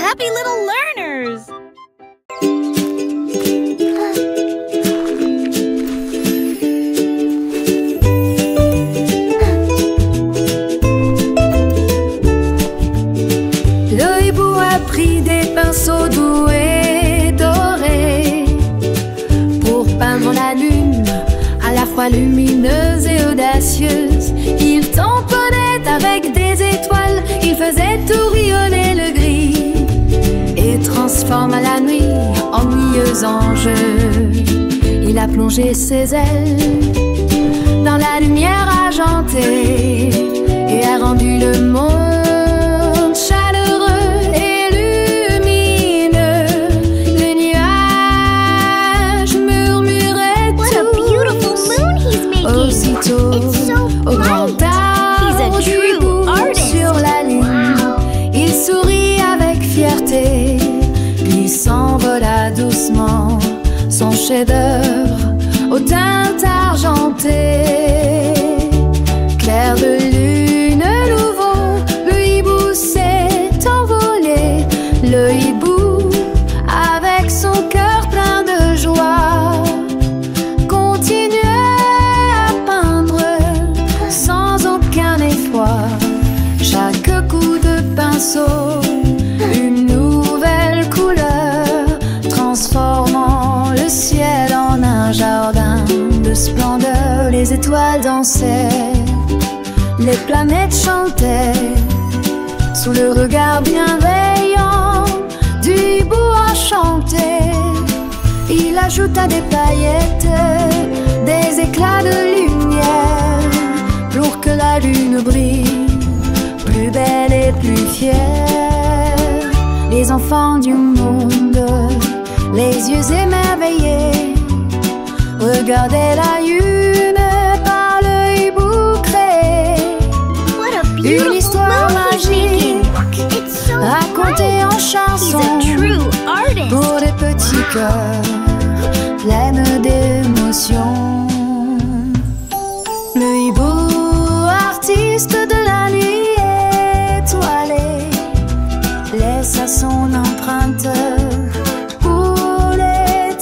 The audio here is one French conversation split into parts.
happy little learners! Le hibou a pris des pinceaux doux et dorés pour peindre la lune, à la fois lumineuse et audacieuse. Il tamponnait avec des étoiles, il faisait tourbillonner le gris et transforma la nuit ennuyeuse en jeu. Il a plongé ses ailes dans la lumière argentée et a rendu le monde chaleureux et lumineux. Les nuages murmuraient What a tout. beautiful moon he's making! Aussitôt, It's so au grand bright! He's a arbre du true hibou artist! sur la lune, Wow! il sourit avec fierté, puis s'envola doucement, son chef-d'œuvre au teint argenté. Clair de lune nouveau, le hibou s'est envolé. Le hibou, avec son cœur plein de joie, continuait à peindre sans aucun effroi. Chaque coup de pinceau, une nouvelle couleur, transformant le ciel en un jardin de splendeur. Les étoiles dansaient, les planètes chantaient, sous le regard bienveillant du hibou enchanté. Il ajouta des paillettes, des éclats de lumière, pour que la lune brille plus belle et plus fière. Les enfants du monde, les yeux émerveillés, regardaient la lune par le hibou créé. What a Une beautiful histoire moon he's magique, making! It's so racontée en bright! He's chansons, a true artist! pour des petits cœurs pleines d'émotions. Le hibou, artiste de la nuit étoilée, laissa son empreinte pour l'éternité.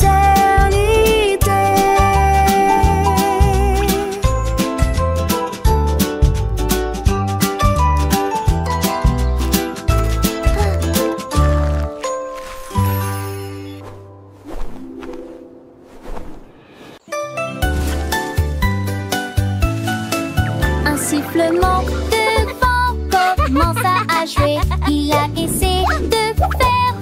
Un sifflement de vent commença à jouer. Il a essayé de faire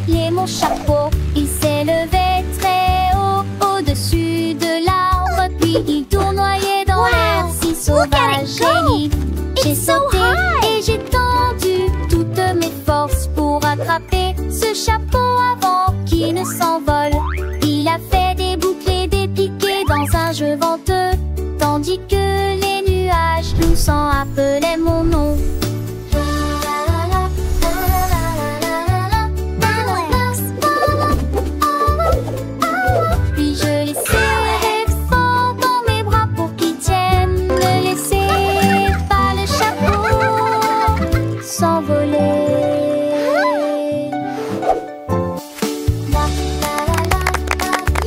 voler mon chapeau. Il s'élevait très haut au-dessus de l'arbre, puis il tournoyait dans l'air si sauvage et libre. J'ai sauté et j'ai tendu toutes mes forces pour attraper ce chapeau avant qu'il ne s'envole. Il a fait des boucles et des piquets dans un jeu venteux, tandis que les nuages doucement appelaient mon nom. Puis je laissais fort dans mes bras pour qu'il tienne. Ne laissez pas le chapeau s'envoler.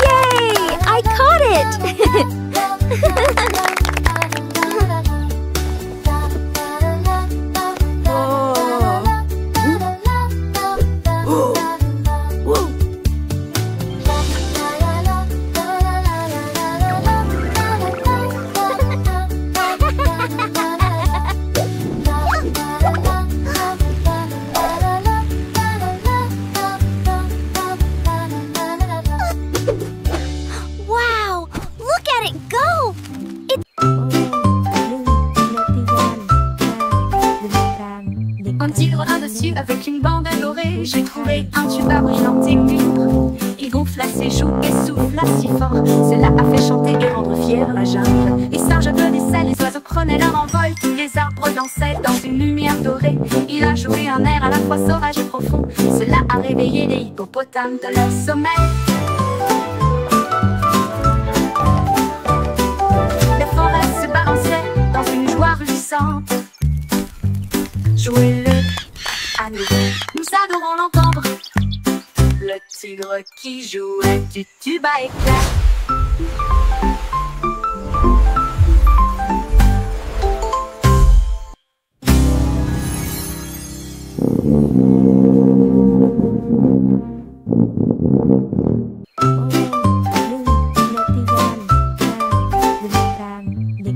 Yay! I caught it! Wow! Look at it go! Un tigre dessus avec une bande dorée. J'ai trouvé un tuba brillant et mûr. Il gonfla ses joues et souffla si fort. Cela a fait chanter et rendre fière la jungle. Les singes applaudissaient, les oiseaux prenaient leur envol. Tous les arbres dansaient dans une lumière dorée. Il a joué un air à la fois sauvage et profond. Cela a réveillé les hippopotames de leur sommeil. La forêt se balançait dans une joie ruissante. Jouez-le, à nous. Nous adorons l'entendre. Le tigre qui jouait du tube à éclats.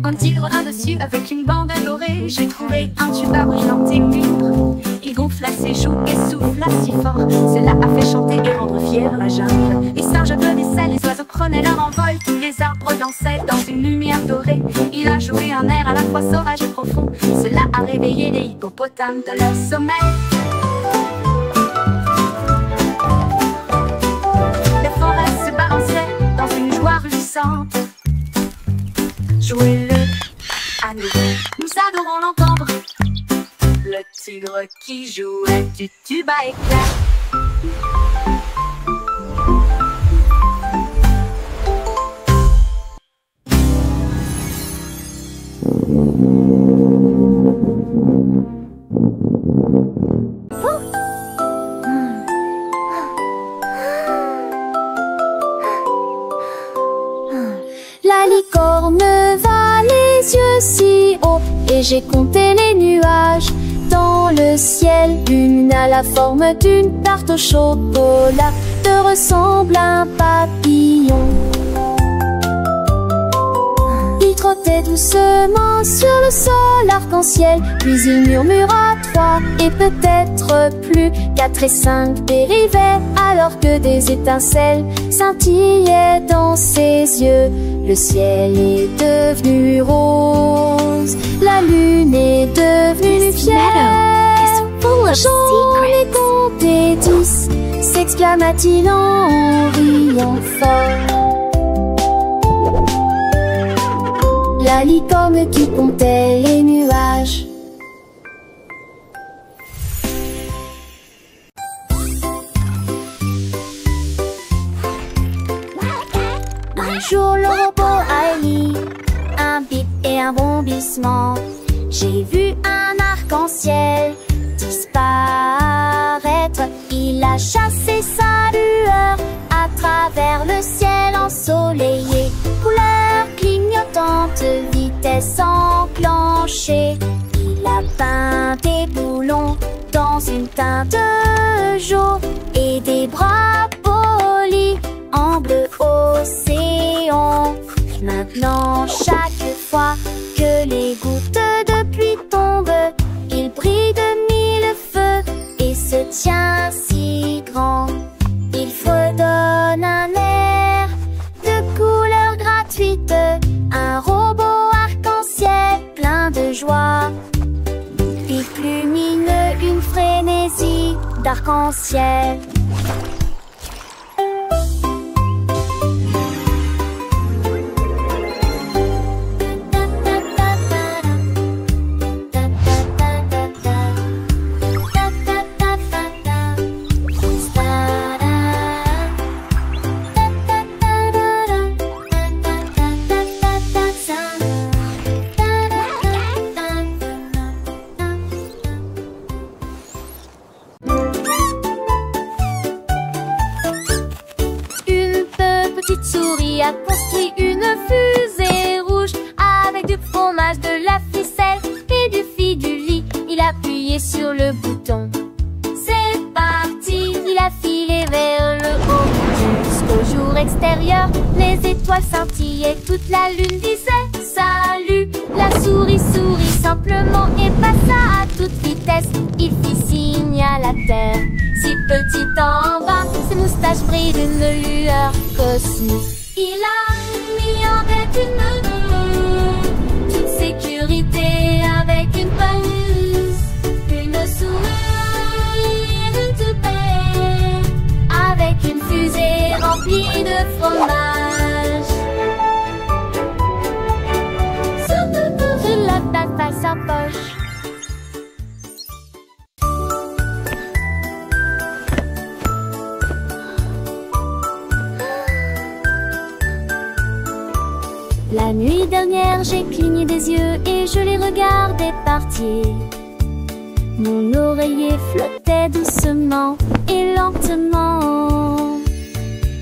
Un tigre dessus avec une bande à l'oreille. J'ai trouvé un tube à brillant et mûr. Il gonfla ses joues et souffla si fort. Cela a fait chanter et rendre fière la jungle. Les singes applaudissaient, les oiseaux prenaient leur envol. Tous les arbres dansaient dans une lumière dorée. Il a joué un air à la fois sauvage et profond. Cela a réveillé les hippopotames de leur sommeil. La forêt se balançait dans une joie rugissante. Jouez-le à nous. Nous adorons l'entendre. Le tigre qui jouait du tube à éclats. La licorne va les yeux si haut et j'ai compté les nuages dans le ciel. Une à la forme d'une tarte au chocolat te ressemble à un papillon. Il trottait doucement sur le sol arc-en-ciel, puis il murmura 3 et peut-être plus. 4 et 5 dérivaient alors que des étincelles scintillaient dans ses yeux. Le ciel est devenu rose, la lune est devenue fière. J'en ai compté 10, s'exclama-t-il en riant fort. La licorne qui comptait les nuages. Un jour le robot a émis un bip et un bondissement. J'ai vu un arc-en-ciel disparaître. Il a chassé sa lueur à travers le ciel ensoleillé. Couleur clignotante, vitesse enclenchée. Il a peint des boulons dans une teinte jaune et des bras polis en bleu océan. Maintenant, chaque fois que les gouttes de pluie tombent, il brille de 1000 feux et se tient si grand. Il fredonne un air de couleurs gratuites, un robot arc-en-ciel plein de joie. Pic lumineux, une frénésie d'arc-en-ciel. A construit une fusée rouge avec du fromage, de la ficelle et du fiduli. Il a appuyé sur le bouton. C'est parti! Il a filé vers le haut jusqu'au jour extérieur. Les étoiles scintillaient, toute la lune disait salut. La souris sourit simplement et passa à toute vitesse. Il fit signe à la terre, si petite en bas. Ses moustaches brillent d'une lueur cosmique. Il a mis en tête toute sécurité avec une pause, une souris de tout paix, avec une fusée remplie de fromage. Sur la tête à sa poche. La nuit dernière, j'ai cligné des yeux et je les regardais partir. Mon oreiller flottait doucement et lentement.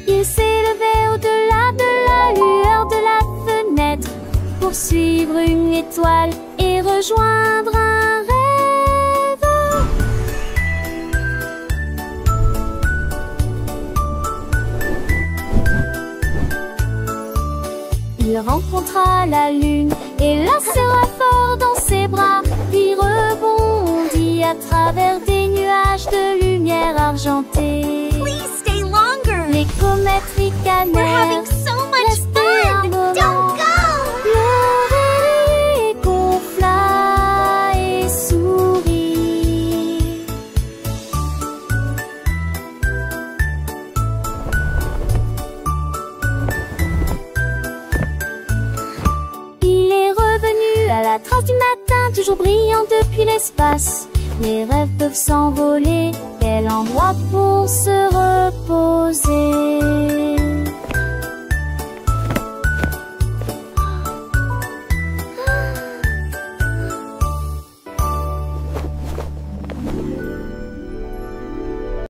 Il s'élevait au-delà de la lueur de la fenêtre pour suivre une étoile et rejoindre un rêve. Il rencontra la lune et la serra fort dans ses bras, puis rebondit à travers des nuages de lumière argentée. Please stay longer. Les comètes We're having ricanèrent. so much Restez un fun. moment. Don't go. L'oreiller gonfla et sourit. Il est revenu à la trace du matin, toujours brillant depuis l'espace. Les rêves peuvent s'envoler, quel endroit pour se reposer.